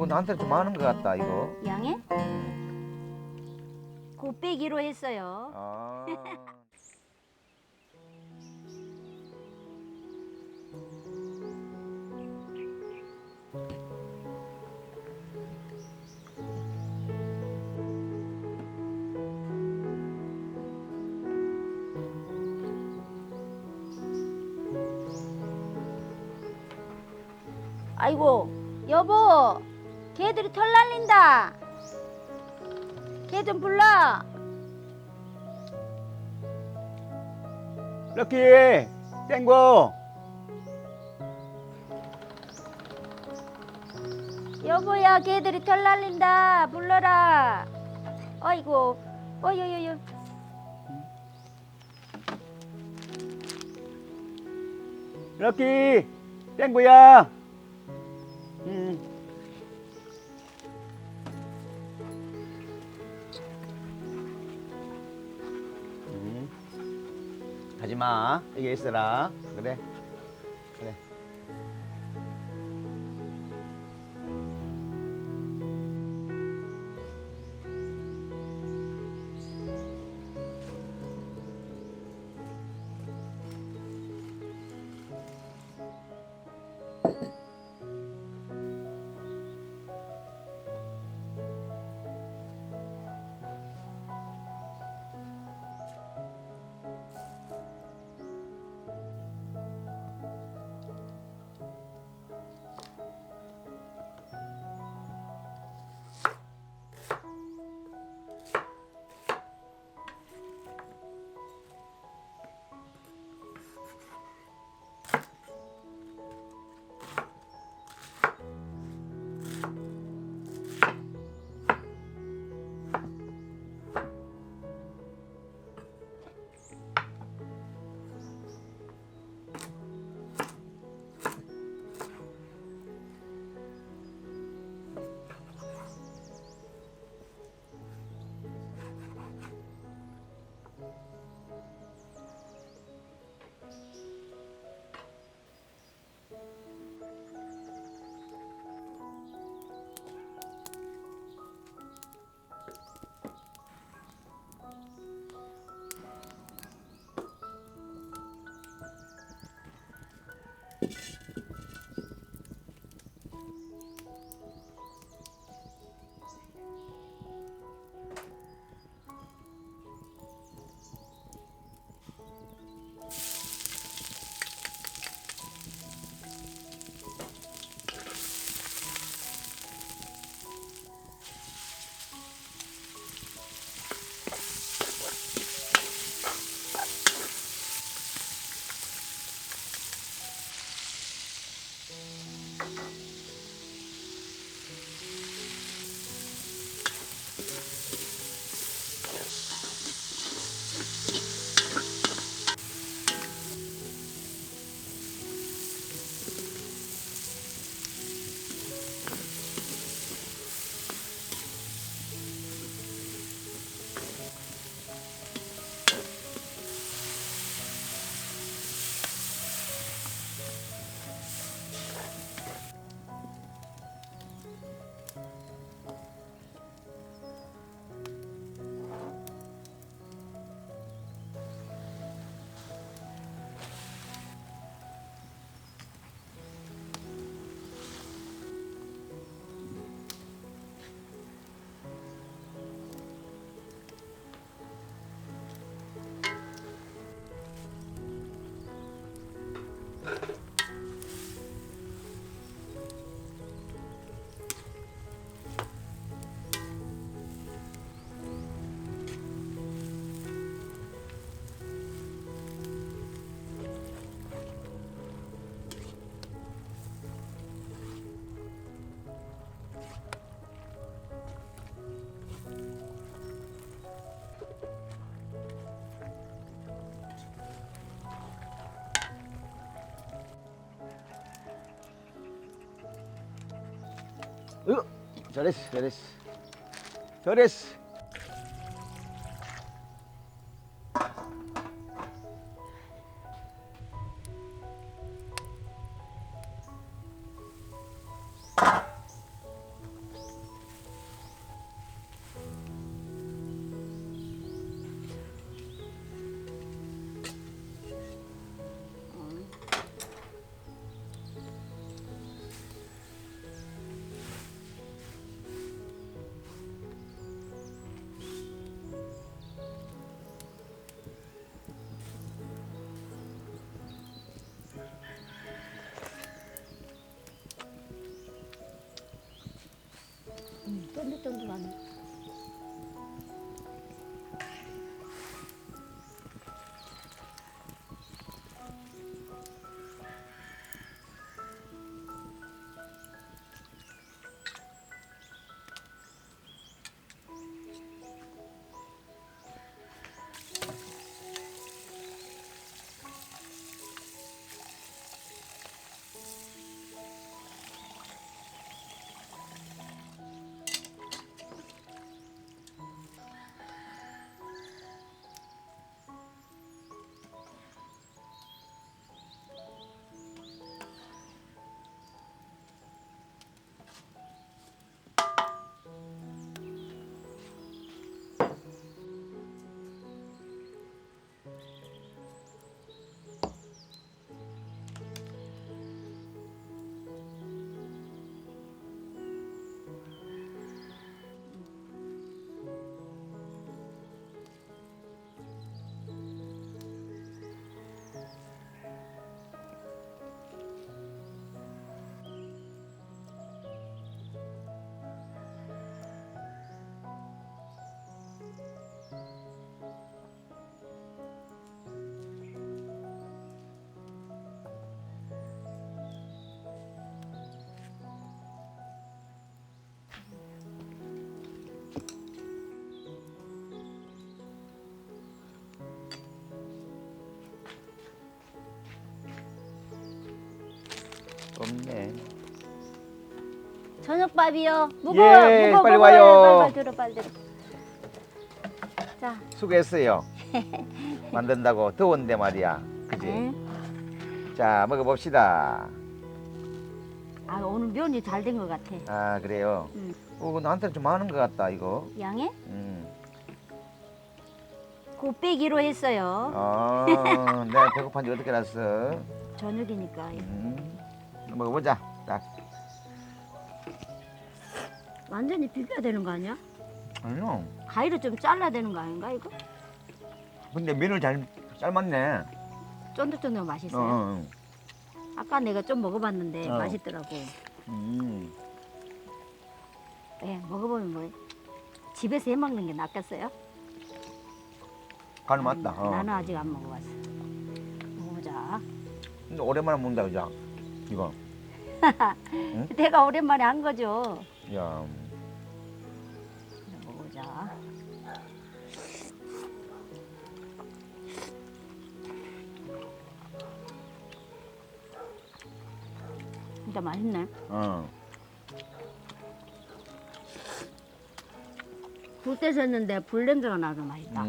나한테 좀 많은 것 같다 이거. 양해? 곱빼기로 했어요. 아. 아이고 여보, 개들이 털 날린다. 개 좀 불러. 럭키, 땡고. 여보야, 개들이 털 날린다. 불러라. 아이고, 어여여여. 럭키, 땡고야. 가지 마. 여기 있어라. 그래. 그래. 잘했어, 잘했어. 잘했어. 없네. 저녁밥이요. 무거워, 예, 무거워, 빨리 무거워. 와요. 빨리 들어, 빨리 들어. 자, 수고했어요. 만든다고 더운데 말이야. 그지? 네. 자, 먹어봅시다. 아 오늘 면이 잘 된 것 같아. 아, 그래요. 응. 나한테 좀 많은 것 같다 이거. 양에 음. 곱빼기로 했어요. 내가 배고픈지 어떻게 알았어? 저녁이니까. 먹어보자. 딱. 완전히 비벼야 되는 거 아니야? 아니요. 가위로 좀 잘라야 되는 거 아닌가 이거? 근데 면을 잘 삶았네. 쫀득쫀득 맛있어요. 어. 아까 내가 좀 먹어봤는데 어. 맛있더라고. 예, 먹어보면 뭐 집에서 해 먹는 게 낫겠어요? 간 맞다. 나는 아직 안 먹어봤어. 먹어보자. 근데 오랜만에 먹는다 그죠? 이거. 내가 오랜만에 한 거죠. 야. 먹어보자. 진짜 맛있네. 불 때 샜는데 불 냄새가 나서 맛있다.